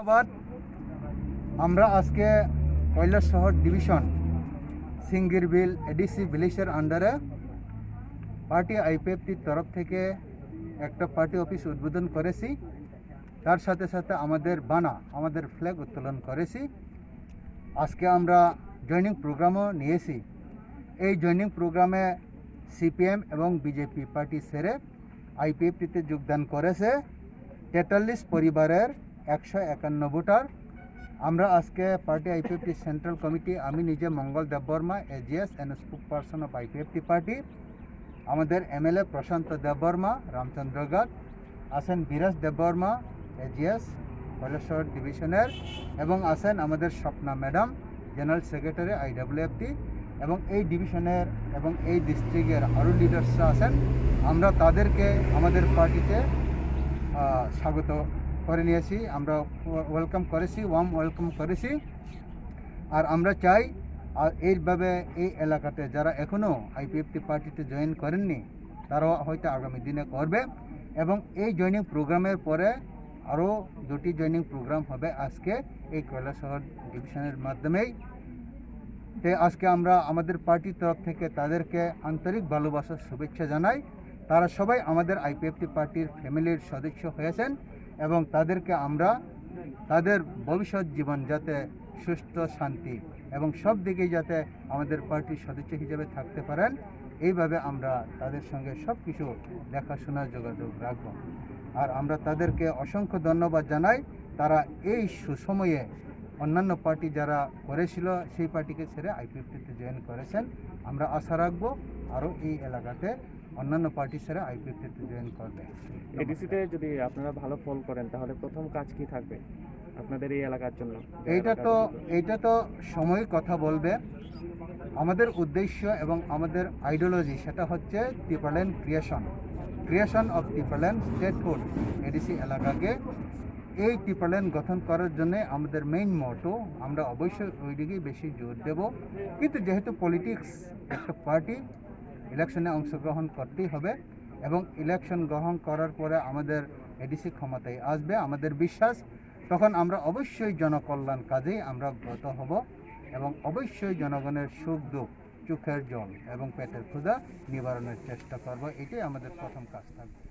ধন্যবাদ। আমরা আজকে কৈলাসহর ডিভিশন সিঙ্গিরবিল এডিসি ভিলেজের আন্ডারে পার্টি আইপিএফটির তরফ থেকে একটা পার্টি অফিস উদ্বোধন করেছি। তার সাথে সাথে আমাদের ফ্ল্যাগ উত্তোলন করেছি। আজকে আমরা জয়নিং প্রোগ্রামও নিয়েছি। এই জয়নিং প্রোগ্রামে সিপিএম এবং বিজেপি পার্টি ছেড়ে আইপিএফটিতে যোগদান করেছে 43 পরিবারের 151 ভোটার। আমরা আজকে পার্টি আইপিএফটি সেন্ট্রাল কমিটি, আমি নিজে Mangal Debbarma, AGS and spokesperson of IPFT party, আমাদের এমএলএ প্রশান্ত দেববর্মা রামচন্দ্রগড়, আছেন বিরাজ দেববর্মা এজিএস কৈলাসহর ডিভিশনের, এবং আছেন আমাদের Swapna madam general secretary IWFT, এবং এই ডিভিশনের এবং এই ডিস্ট্রিক্টের আরও লিডার্সরা আছেন। আমরা তাদেরকে আমাদের পার্টিতে স্বাগত করে নিয়েছি, আমরা ওয়েলকাম করেছি, ওয়ার্ম ওয়েলকাম করেছি। আর আমরা চাই এইভাবে এই এলাকাতে যারা এখনও আইপিএফটি পার্টিতে জয়েন করেননি তারাও হয়তো আগামী দিনে করবে, এবং এই জয়নিং প্রোগ্রামের পরে আরও 2টি জয়নিং প্রোগ্রাম হবে আজকে এই কৈলাসহর ডিভিশনের মাধ্যমেই। আজকে আমরা আমাদের পার্টির তরফ থেকে তাদেরকে আন্তরিক ভালোবাসার শুভেচ্ছা জানাই। তারা সবাই আমাদের আইপিএফটি পার্টির ফ্যামিলির সদস্য হয়েছেন, এবং তাদেরকে আমরা তাদের ভবিষ্যৎ জীবন যাতে সুস্থ, শান্তি এবং সব দিকেই যাতে আমাদের পার্টির সদস্য হিসেবে থাকতে পারেন, এইভাবে আমরা তাদের সঙ্গে সব কিছু দেখাশোনার যোগাযোগ রাখব। আর আমরা তাদেরকে অসংখ্য ধন্যবাদ জানাই। তারা এই সুসময়ে অন্যান্য পার্টি যারা করেছিল সেই পার্টিকে ছেড়ে আইপিএফটিতে জয়েন করেছেন। আমরা আশা রাখব আরও এই এলাকাতে অন্যান্য পার্টি ছেড়ে আইপিএফটিতে জয়েন করবে। এডিসিতে যদি আপনারা ভালো ফল করেন তাহলে প্রথম কাজ কি থাকবে আপনাদের এই এলাকার জন্য? এইটা তো সময় কথা বলবে। আমাদের উদ্দেশ্য এবং আমাদের আইডিওলজি সেটা হচ্ছে triple creation of triple statehood ADC এলাকাকে। এই ট্রিপল গঠন করার জন্য আমাদের মেইন মোটো, আমরা অবশ্যই ওই দিকেই বেশি জোর দেব। কিন্তু যেহেতু পলিটিক্স, একটা পার্টি ইলেকশনে অংশগ্রহণ করতেই হবে, এবং ইলেকশন গ্রহণ করার পরে আমাদের এডিসি ক্ষমতায় আসবে আমাদের বিশ্বাস, তখন আমরা অবশ্যই জনকল্যাণ কাজেই আমরা ব্রত হব, এবং অবশ্যই জনগণের সুখ দুঃখ, চোখের জল এবং পেটের ক্ষুধা নিবারণের চেষ্টা করব। এটাই আমাদের প্রথম কাজ থাকবে।